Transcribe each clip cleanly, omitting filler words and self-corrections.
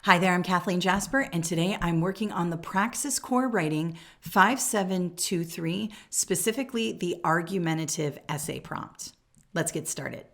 Hi there, I'm Kathleen Jasper, and today I'm working on the Praxis Core Writing 5723, specifically the argumentative essay prompt. Let's get started.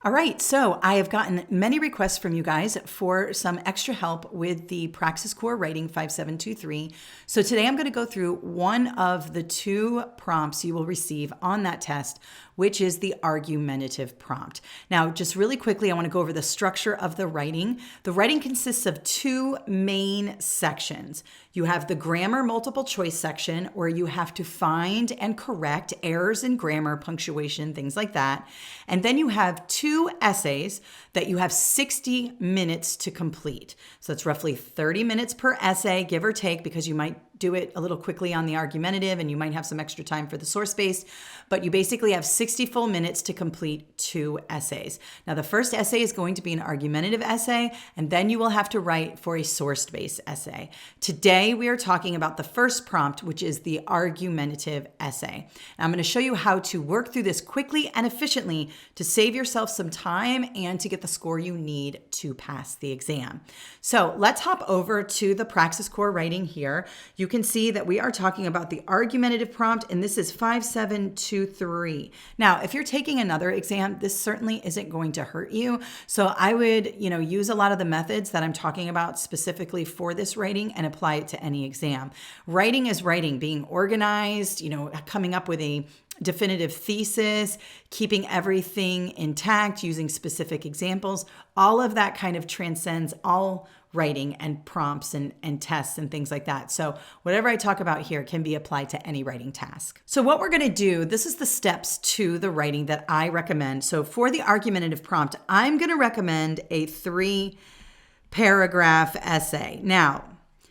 All right, so I have gotten many requests from you guys for some extra help with the Praxis Core Writing 5723. So today I'm going to go through one of the two prompts you will receive on that test, which is the argumentative prompt. Now, just really quickly, I want to go over the structure of the writing. The writing consists of two main sections. You have the grammar multiple choice section where you have to find and correct errors in grammar, punctuation, things like that. And then you have two essays that you have 60 minutes to complete. So it's roughly 30 minutes per essay, give or take, because you might do it a little quickly on the argumentative and you might have some extra time for the source-based, but you basically have 60 full minutes to complete two essays. Now, the first essay is going to be an argumentative essay, and then you will have to write for a source-based essay. Today, we are talking about the first prompt, which is the argumentative essay. And I'm going to show you how to work through this quickly and efficiently to save yourself some time and to get the score you need to pass the exam. So let's hop over to the Praxis Core Writing here. You can see that we are talking about the argumentative prompt, and this is 5723. Now, if you're taking another exam, this certainly isn't going to hurt you. So I would, use a lot of the methods that I'm talking about specifically for this writing and apply it to any exam. Writing is writing, being organized, coming up with a definitive thesis, keeping everything intact, using specific examples. All of that kind of transcends all writing and prompts and tests and things like that. So whatever I talk about here can be applied to any writing task. So what we're going to do, this is the steps to the writing that I recommend. So for the argumentative prompt, I'm going to recommend a 3-paragraph essay. Now,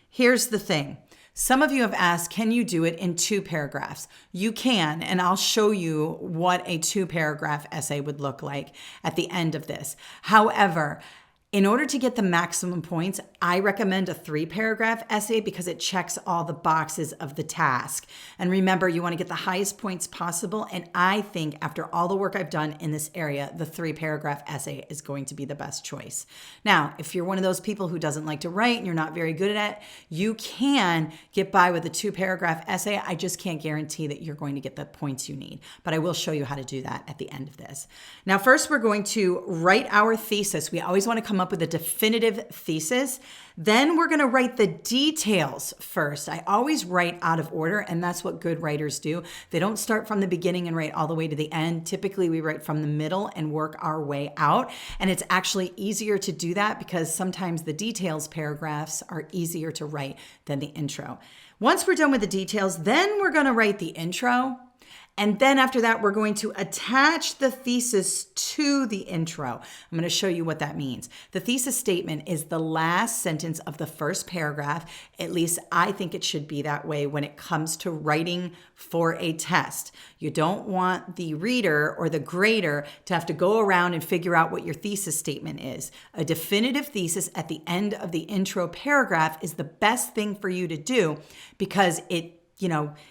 here's the thing. Some of you have asked, can you do it in 2 paragraphs? You can, and I'll show you what a 2-paragraph essay would look like at the end of this. However, in order to get the maximum points, I recommend a 3-paragraph essay because it checks all the boxes of the task. And remember, you want to get the highest points possible. And I think after all the work I've done in this area, the 3-paragraph essay is going to be the best choice. Now, if you're one of those people who doesn't like to write and you're not very good at it, you can get by with a 2-paragraph essay. I just can't guarantee that you're going to get the points you need, but I will show you how to do that at the end of this. Now, first, we're going to write our thesis. We always want to come up with a definitive thesis. Then we're going to write the details first. I always write out of order, and that's what good writers do. They don't start from the beginning and write all the way to the end. Typically, we write from the middle and work our way out. And it's actually easier to do that because sometimes the details paragraphs are easier to write than the intro. Once we're done with the details, then we're going to write the intro. And then after that, we're going to attach the thesis to the intro. I'm going to show you what that means. The thesis statement is the last sentence of the first paragraph. At least I think it should be that way when it comes to writing for a test. You don't want the reader or the grader to have to go around and figure out what your thesis statement is. A definitive thesis at the end of the intro paragraph is the best thing for you to do because it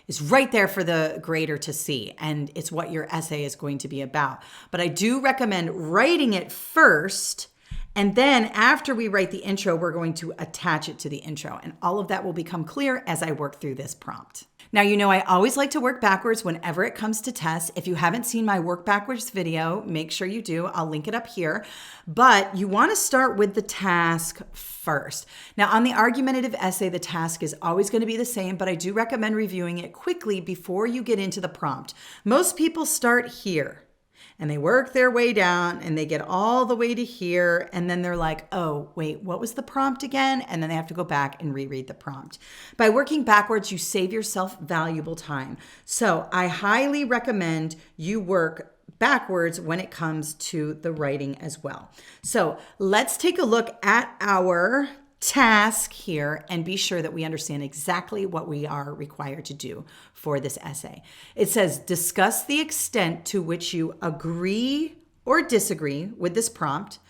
is right there for the grader to see. And it's what your essay is going to be about. But I do recommend writing it first. And then after we write the intro, we're going to attach it to the intro. And all of that will become clear as I work through this prompt. Now, I always like to work backwards whenever it comes to tests. If you haven't seen my work backwards video, make sure you do. I'll link it up here. But you want to start with the task first. Now, on the argumentative essay, the task is always going to be the same, but I do recommend reviewing it quickly before you get into the prompt. Most people start here. And they work their way down and they get all the way to here. And then they're like, oh, wait, what was the prompt again? And then they have to go back and reread the prompt. By working backwards, you save yourself valuable time. So I highly recommend you work backwards when it comes to the writing as well. So let's take a look at our task here and be sure that we understand exactly what we are required to do for this essay. It says, discuss the extent to which you agree or disagree with this prompt.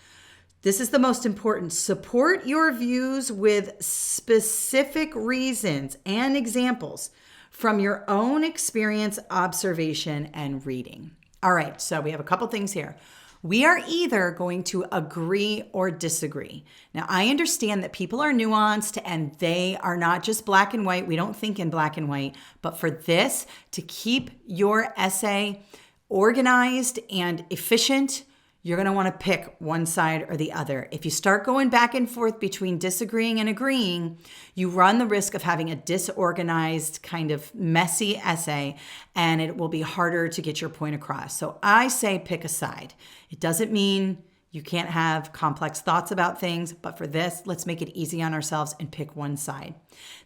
This is the most important. Support your views with specific reasons and examples from your own experience, observation, and reading. All right, so we have a couple things here. We are either going to agree or disagree. Now, I understand that people are nuanced and they are not just black and white. We don't think in black and white. But for this, to keep your essay organized and efficient, you're going to want to pick one side or the other. If you start going back and forth between disagreeing and agreeing, you run the risk of having a disorganized, kind of messy essay, and it will be harder to get your point across. So I say pick a side. It doesn't mean you can't have complex thoughts about things, but for this, let's make it easy on ourselves and pick one side.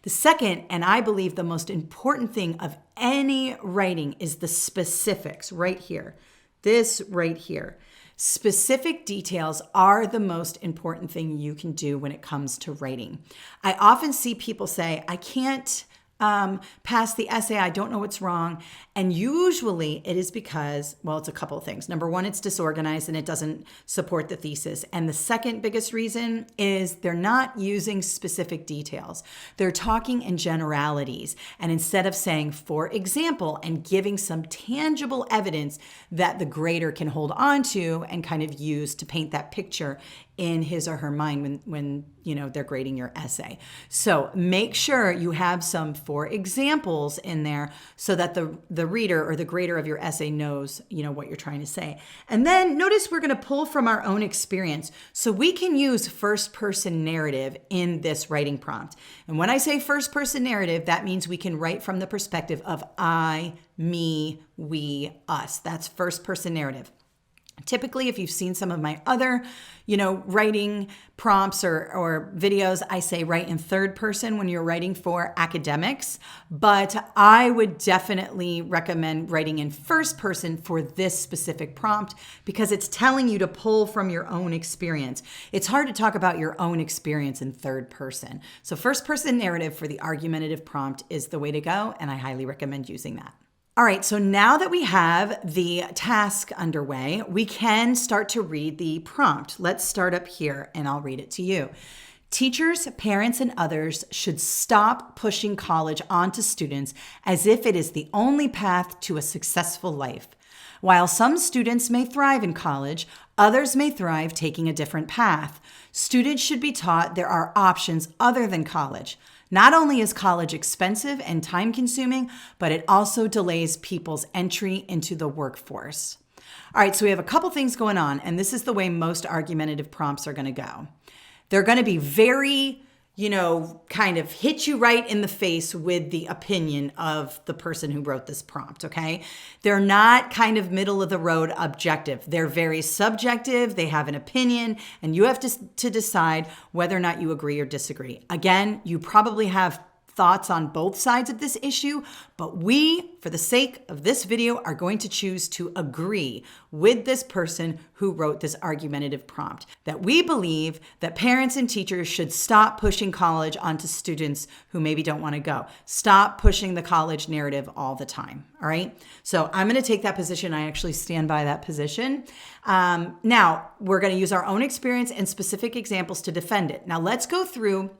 The second, and I believe the most important thing of any writing, is the specifics right here. This right here. Specific details are the most important thing you can do when it comes to writing. I often see people say, I can't pass the essay. I don't know what's wrong. And usually it is because, well, it's a couple of things. Number one, it's disorganized and it doesn't support the thesis. And the second biggest reason is they're not using specific details. They're talking in generalities. And instead of saying, for example, and giving some tangible evidence that the grader can hold on to and kind of use to paint that picture in his or her mind when they're grading your essay. So make sure you have some for examples in there so that the reader or the grader of your essay knows, what you're trying to say. And then notice we're going to pull from our own experience. So we can use first person narrative in this writing prompt. And when I say first person narrative, that means we can write from the perspective of I, me, we, us. That's first person narrative. Typically, if you've seen some of my other, writing prompts or videos, I say write in third person when you're writing for academics. But I would definitely recommend writing in first person for this specific prompt because it's telling you to pull from your own experience. It's hard to talk about your own experience in third person. So first person narrative for the argumentative prompt is the way to go, and I highly recommend using that. All right, so now that we have the task underway, we can start to read the prompt. Let's start up here and I'll read it to you. Teachers, parents, and others should stop pushing college onto students as if it is the only path to a successful life. While some students may thrive in college, others may thrive taking a different path. Students should be taught there are options other than college. Not only is college expensive and time-consuming, but it also delays people's entry into the workforce. All right, so we have a couple things going on, and this is the way most argumentative prompts are going to go. They're going to be very, kind of hit you right in the face with the opinion of the person who wrote this prompt, okay? They're not kind of middle of the road objective. They're very subjective. They have an opinion, and you have to decide whether or not you agree or disagree. Again, you probably have thoughts on both sides of this issue, but we, for the sake of this video, are going to choose to agree with this person who wrote this argumentative prompt, that we believe that parents and teachers should stop pushing college onto students who maybe don't want to go. Stop pushing the college narrative all the time, all right? So I'm going to take that position. I actually stand by that position. Now, we're going to use our own experience and specific examples to defend it. Now, let's go through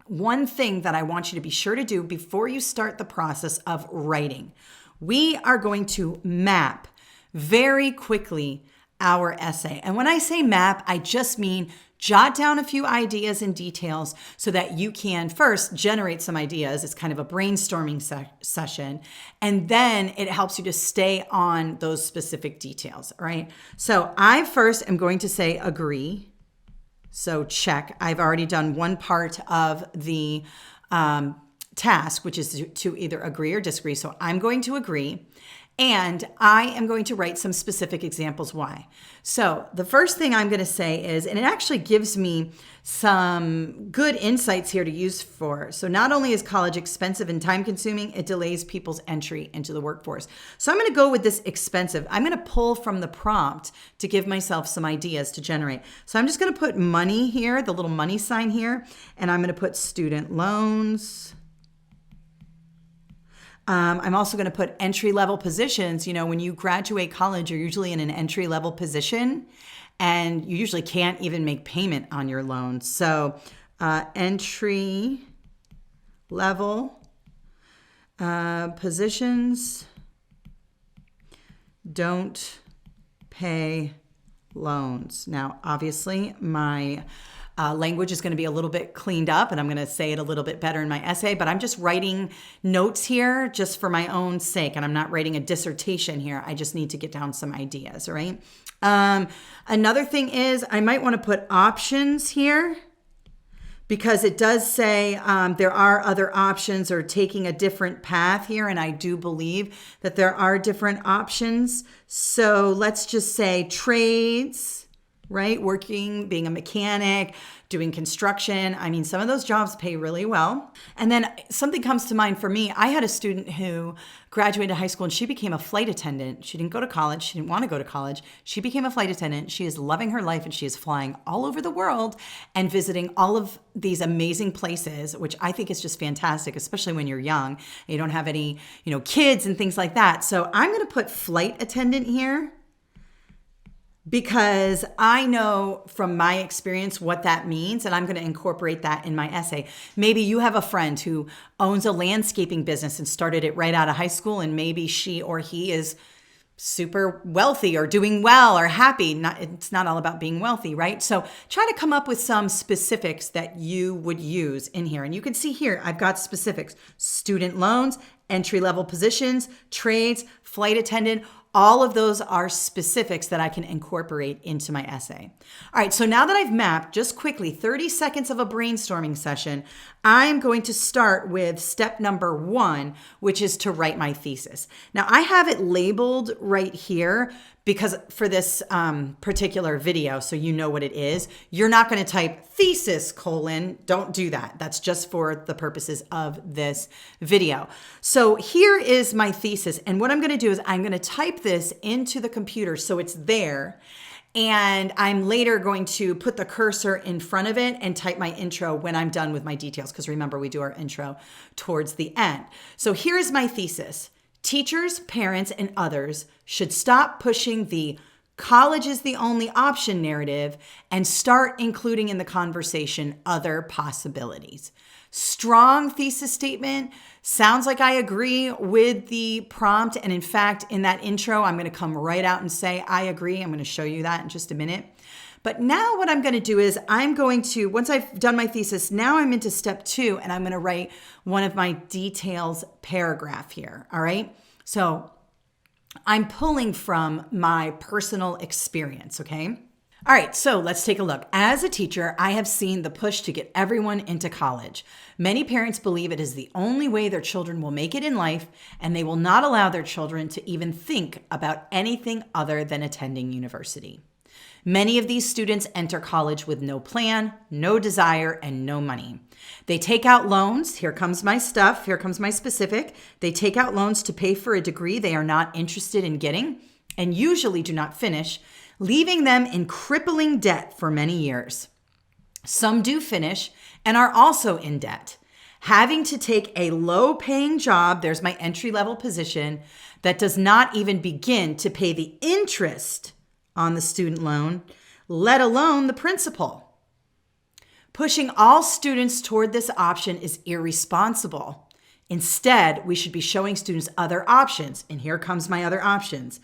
one thing that I want you to be sure to do before you start the process of writing. We are going to map very quickly our essay. And when I say map, I just mean jot down a few ideas and details so that you can first generate some ideas. It's kind of a brainstorming session. And then it helps you to stay on those specific details, all right? So I first am going to say agree. So check. I've already done one part of the task, which is to either agree or disagree. So I'm going to agree. And I am going to write some specific examples why. So the first thing I'm going to say is, and it actually gives me some good insights here to use for. So not only is college expensive and time consuming, it delays people's entry into the workforce. So I'm going to go with this expensive. I'm going to pull from the prompt to give myself some ideas to generate. So I'm just going to put money here, the little money sign here, and I'm going to put student loans. I'm also going to put entry-level positions. When you graduate college, you're usually in an entry-level position, and you usually can't even make payment on your loan. So entry-level positions don't pay loans. Now, obviously, my language is going to be a little bit cleaned up and I'm going to say it a little bit better in my essay, but I'm just writing notes here just for my own sake. And I'm not writing a dissertation here. I just need to get down some ideas, right? Another thing is I might want to put options here because it does say there are other options or taking a different path here. And I do believe that there are different options. So let's just say trades, right? Working, being a mechanic, doing construction. I mean, some of those jobs pay really well. And then something comes to mind for me. I had a student who graduated high school and she became a flight attendant. She didn't go to college. She didn't want to go to college. She became a flight attendant. She is loving her life and she is flying all over the world and visiting all of these amazing places, which I think is just fantastic, especially when you're young. You don't have any, kids and things like that. So I'm going to put flight attendant here, because I know from my experience what that means, and I'm going to incorporate that in my essay. Maybe you have a friend who owns a landscaping business and started it right out of high school, and maybe she or he is super wealthy or doing well or happy. It's not all about being wealthy, right? So try to come up with some specifics that you would use in here. And you can see here, I've got specifics: student loans, entry-level positions, trades, flight attendant. All of those are specifics that I can incorporate into my essay. All right, so now that I've mapped, just quickly, 30 seconds of a brainstorming session, I'm going to start with step number 1, which is to write my thesis. Now, I have it labeled right here because for this particular video, so you know what it is. You're not going to type thesis : don't do that. That's just for the purposes of this video. So here is my thesis. And what I'm going to do is I'm going to type this into the computer so it's there. And I'm later going to put the cursor in front of it and type my intro when I'm done with my details. Because remember, we do our intro towards the end. So here's my thesis. Teachers, parents, and others should stop pushing the college is the only option narrative and start including in the conversation other possibilities. Strong thesis statement. Sounds like I agree with the prompt. And in fact, in that intro, I'm going to come right out and say, I agree. I'm going to show you that in just a minute. But now what I'm going to do is once I've done my thesis, now I'm into step 2 and I'm going to write one of my details paragraph here. All right. So I'm pulling from my personal experience. Okay. All right, so let's take a look. As a teacher, I have seen the push to get everyone into college. Many parents believe it is the only way their children will make it in life, and they will not allow their children to even think about anything other than attending university. Many of these students enter college with no plan, no desire, and no money. They take out loans. Here comes my stuff. Here comes my specific. They take out loans to pay for a degree they are not interested in getting and usually do not finish, leaving them in crippling debt for many years. Some do finish and are also in debt, having to take a low-paying job, there's my entry-level position, that does not even begin to pay the interest on the student loan, let alone the principal. Pushing all students toward this option is irresponsible. Instead, we should be showing students other options, and here comes my other options.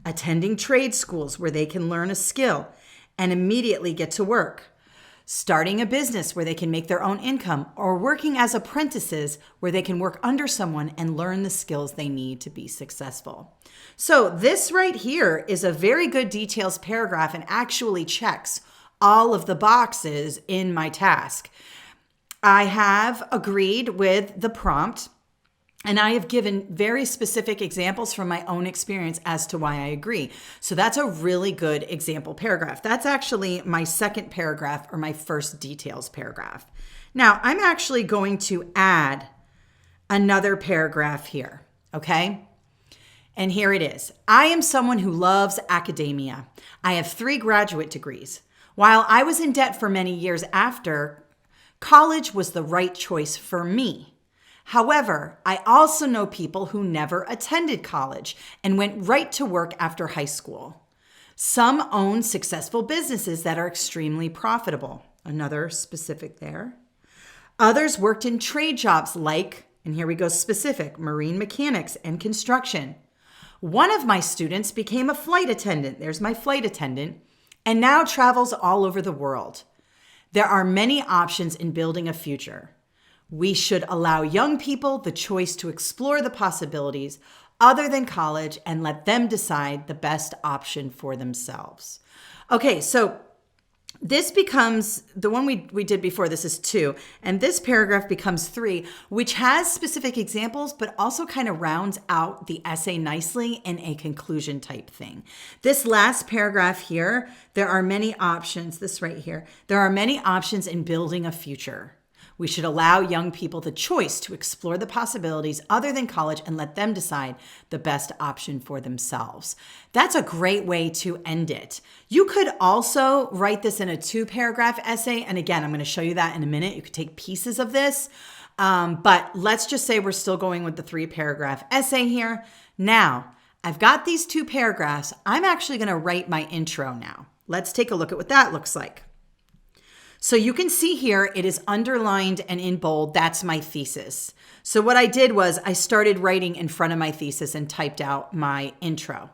Attending trade schools where they can learn a skill and immediately get to work. Starting a business where they can make their own income, or working as apprentices where they can work under someone and learn the skills they need to be successful. So this right here is a very good details paragraph and actually checks all of the boxes in my task. I have agreed with the prompt. And I have given very specific examples from my own experience as to why I agree. So that's a really good example paragraph. That's actually my second paragraph or my first details paragraph. Now, I'm actually going to add another paragraph here, okay? And here it is. I am someone who loves academia. I have 3 graduate degrees. While I was in debt for many years after, college was the right choice for me. However, I also know people who never attended college and went right to work after high school. Some own successful businesses that are extremely profitable. Another specific there. Others worked in trade jobs like, and here we go specific, marine mechanics and construction. One of my students became a flight attendant. There's my flight attendant, and now travels all over the world. There are many options in building a future. We should allow young people the choice to explore the possibilities other than college and let them decide the best option for themselves. Okay, so this becomes the one we did before. This is 2, and this paragraph becomes 3, which has specific examples, but also kind of rounds out the essay nicely in a conclusion type thing. This last paragraph here, there are many options. This right here, there are many options in building a future. We should allow young people the choice to explore the possibilities other than college and let them decide the best option for themselves. That's a great way to end it. You could also write this in a 2-paragraph essay. And again, I'm going to show you that in a minute. You could take pieces of this. But let's just say we're still going with the 3-paragraph essay here. Now, I've got these 2 paragraphs. I'm actually going to write my intro now. Let's take a look at what that looks like. So you can see here, it is underlined and in bold. That's my thesis. So what I did was I started writing in front of my thesis and typed out my intro.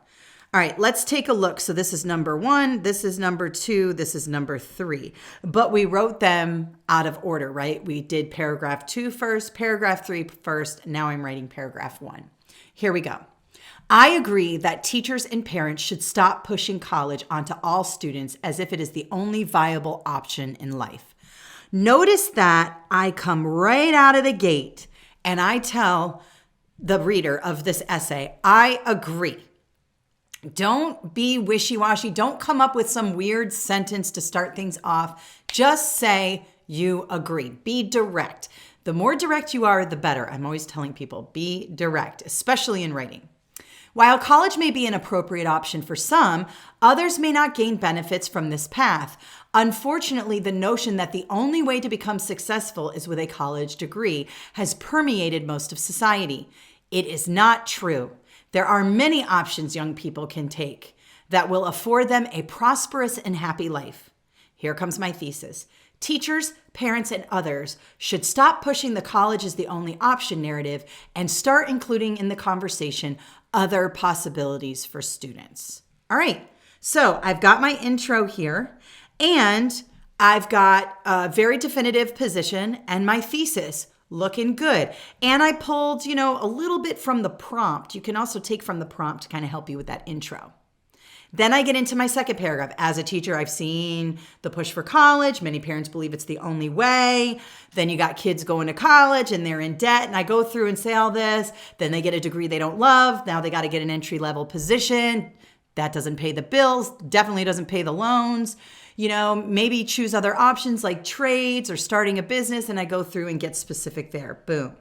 All right, let's take a look. So this is number 1, this is number 2, this is number 3. But we wrote them out of order, right? We did paragraph 2 first, paragraph 3 first. Now I'm writing paragraph 1. Here we go. I agree that teachers and parents should stop pushing college onto all students as if it is the only viable option in life. Notice that I come right out of the gate and I tell the reader of this essay, I agree. Don't be wishy-washy. Don't come up with some weird sentence to start things off. Just say you agree. Be direct. The more direct you are, the better. I'm always telling people, be direct, especially in writing. While college may be an appropriate option for some, others may not gain benefits from this path. Unfortunately, the notion that the only way to become successful is with a college degree has permeated most of society. It is not true. There are many options young people can take that will afford them a prosperous and happy life. Here comes my thesis. Teachers, parents, and others should stop pushing the college is the only option narrative and start including in the conversation other possibilities for students. All right, so I've got my intro here and I've got a very definitive position and my thesis looking good. And I pulled, a little bit from the prompt. You can also take from the prompt to kind of help you with that intro. Then I get into my second paragraph. As a teacher, I've seen the push for college. Many parents believe it's the only way. Then you got kids going to college and they're in debt. And I go through and say all this. Then they get a degree they don't love. Now they got to get an entry-level position. That doesn't pay the bills. Definitely doesn't pay the loans. Maybe choose other options like trades or starting a business. And I go through and get specific there. Boom.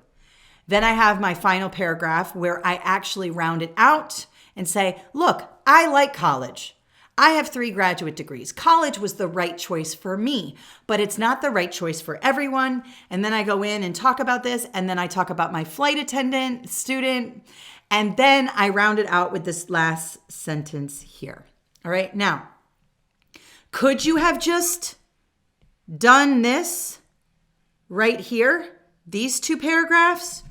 Then I have my final paragraph where I actually round it out and say, look, I like college. I have 3 graduate degrees. College was the right choice for me, but it's not the right choice for everyone. And then I go in and talk about this, and then I talk about my flight attendant, student, and then I round it out with this last sentence here. All right, now, could you have just done this right here, these 2 paragraphs?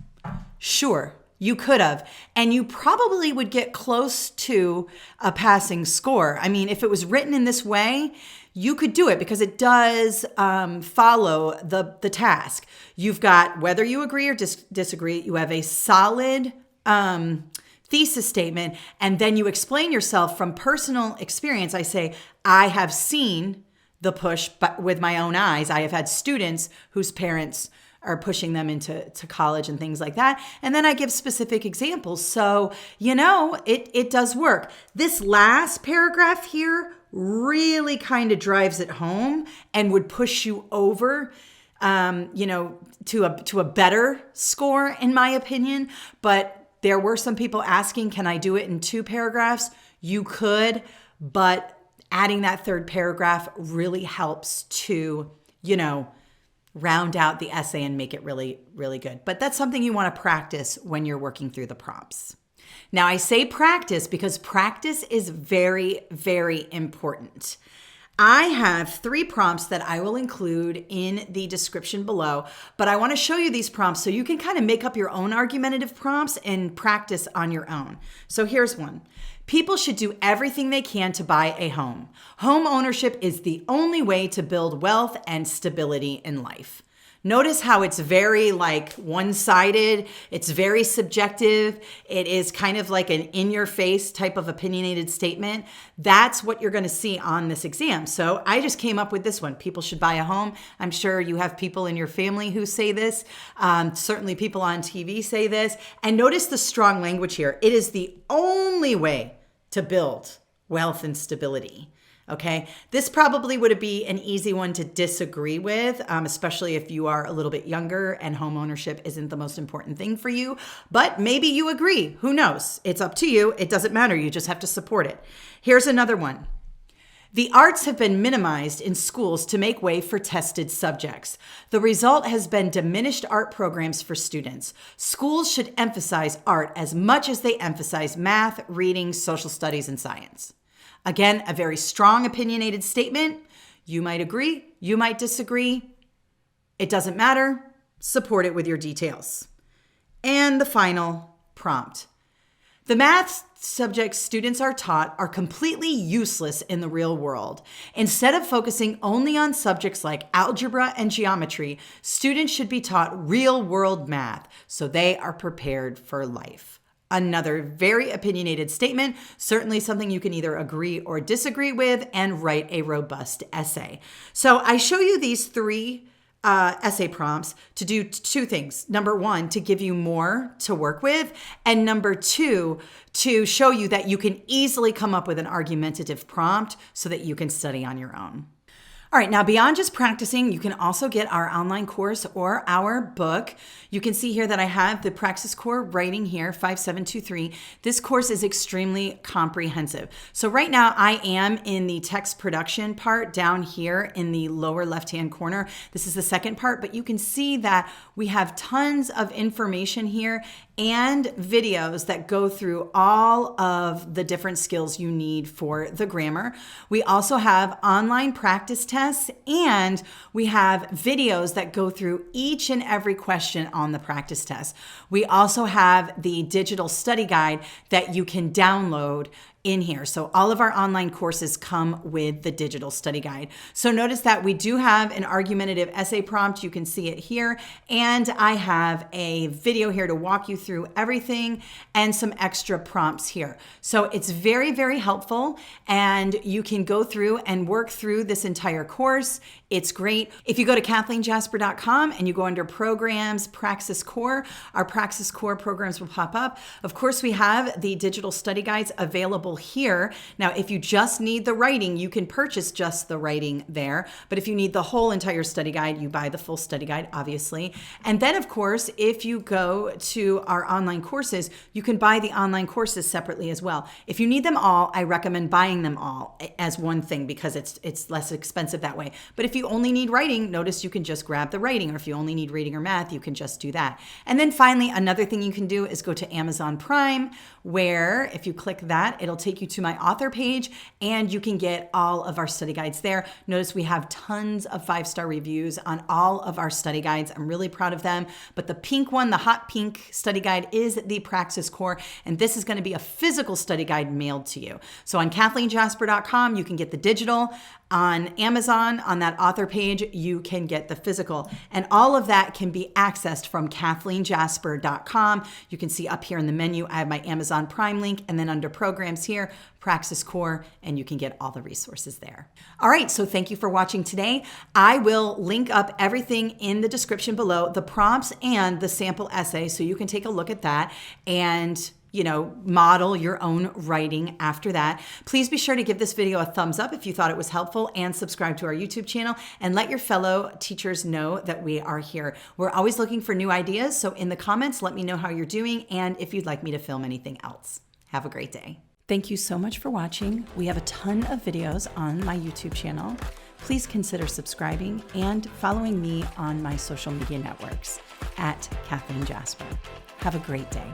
Sure. You could have, and you probably would get close to a passing score. I mean, if it was written in this way, you could do it because it does follow the task. You've got, whether you agree or disagree, you have a solid thesis statement, and then you explain yourself from personal experience. I say, I have seen the push, but with my own eyes. I have had students whose parents are pushing them into college and things like that. And then I give specific examples. So, it does work. This last paragraph here really kind of drives it home and would push you over, to a better score, in my opinion. But there were some people asking, can I do it in 2 paragraphs? You could, but adding that 3rd paragraph really helps to, round out the essay and make it really, really good. But that's something you want to practice when you're working through the prompts. Now, I say practice because practice is very, very important. I have 3 prompts that I will include in the description below, but I want to show you these prompts so you can kind of make up your own argumentative prompts and practice on your own. So here's one. People should do everything they can to buy a home. Home ownership is the only way to build wealth and stability in life. Notice how it's very one-sided. It's very subjective. It is kind of like an in-your-face type of opinionated statement. That's what you're going to see on this exam. So I just came up with this one. People should buy a home. I'm sure you have people in your family who say this. Certainly people on TV say this. And notice the strong language here. It is the only way to build wealth and stability. Okay, this probably would be an easy one to disagree with, especially if you are a little bit younger and home ownership isn't the most important thing for you. But maybe you agree. Who knows? It's up to you. It doesn't matter. You just have to support it. Here's another one. The arts have been minimized in schools to make way for tested subjects. The result has been diminished art programs for students. Schools should emphasize art as much as they emphasize math, reading, social studies, and science. Again, a very strong opinionated statement. You might agree, you might disagree. It doesn't matter. Support it with your details. And the final prompt. The math subjects students are taught are completely useless in the real world. Instead of focusing only on subjects like algebra and geometry, students should be taught real-world math so they are prepared for life. Another very opinionated statement, certainly something you can either agree or disagree with, and write a robust essay. So I show you these 3 essay prompts to do 2 things. Number 1, to give you more to work with. And number 2, to show you that you can easily come up with an argumentative prompt so that you can study on your own. All right, now beyond just practicing, you can also get our online course or our book. You can see here that I have the Praxis Core Writing here, 5723. This course is extremely comprehensive. So right now I am in the text production part down here in the lower left-hand corner. This is the second part, but you can see that we have tons of information here and videos that go through all of the different skills you need for the grammar. We also have online practice tests, and we have videos that go through each and every question on the practice test. We also have the digital study guide that you can download in here. So all of our online courses come with the digital study guide. So notice that we do have an argumentative essay prompt. You can see it here. And I have a video here to walk you through everything and some extra prompts here. So it's very, very helpful. And you can go through and work through this entire course. It's great. If you go to KathleenJasper.com and you go under programs, Praxis Core, our Praxis Core programs will pop up. Of course, we have the digital study guides available here. Now, if you just need the writing, you can purchase just the writing there. But if you need the whole entire study guide, you buy the full study guide, obviously. And then, of course, if you go to our online courses, you can buy the online courses separately as well. If you need them all, I recommend buying them all as one thing because it's less expensive that way. But if you only need writing, notice you can just grab the writing, or if you only need reading or math, you can just do that. And then finally, another thing you can do is go to Amazon Prime, where if you click that, it'll take you to my author page and you can get all of our study guides there. Notice we have tons of 5-star reviews on all of our study guides. I'm really proud of them. But the pink one, the hot pink study guide, is the Praxis Core. And this is going to be a physical study guide mailed to you. So on KathleenJasper.com, you can get the digital. On Amazon, on that author page, you can get the physical. And all of that can be accessed from KathleenJasper.com. You can see up here in the menu, I have my Amazon Prime link, and then under programs here, Praxis Core, and you can get all the resources there. All right, so thank you for watching today. I will link up everything in the description below, the prompts and the sample essay, so you can take a look at that and model your own writing after that. Please be sure to give this video a thumbs up if you thought it was helpful, and subscribe to our YouTube channel, and let your fellow teachers know that we are here. We're always looking for new ideas, so in the comments, let me know how you're doing and if you'd like me to film anything else. Have a great day. Thank you so much for watching. We have a ton of videos on my YouTube channel. Please consider subscribing and following me on my social media networks at Kathleen Jasper. Have a great day.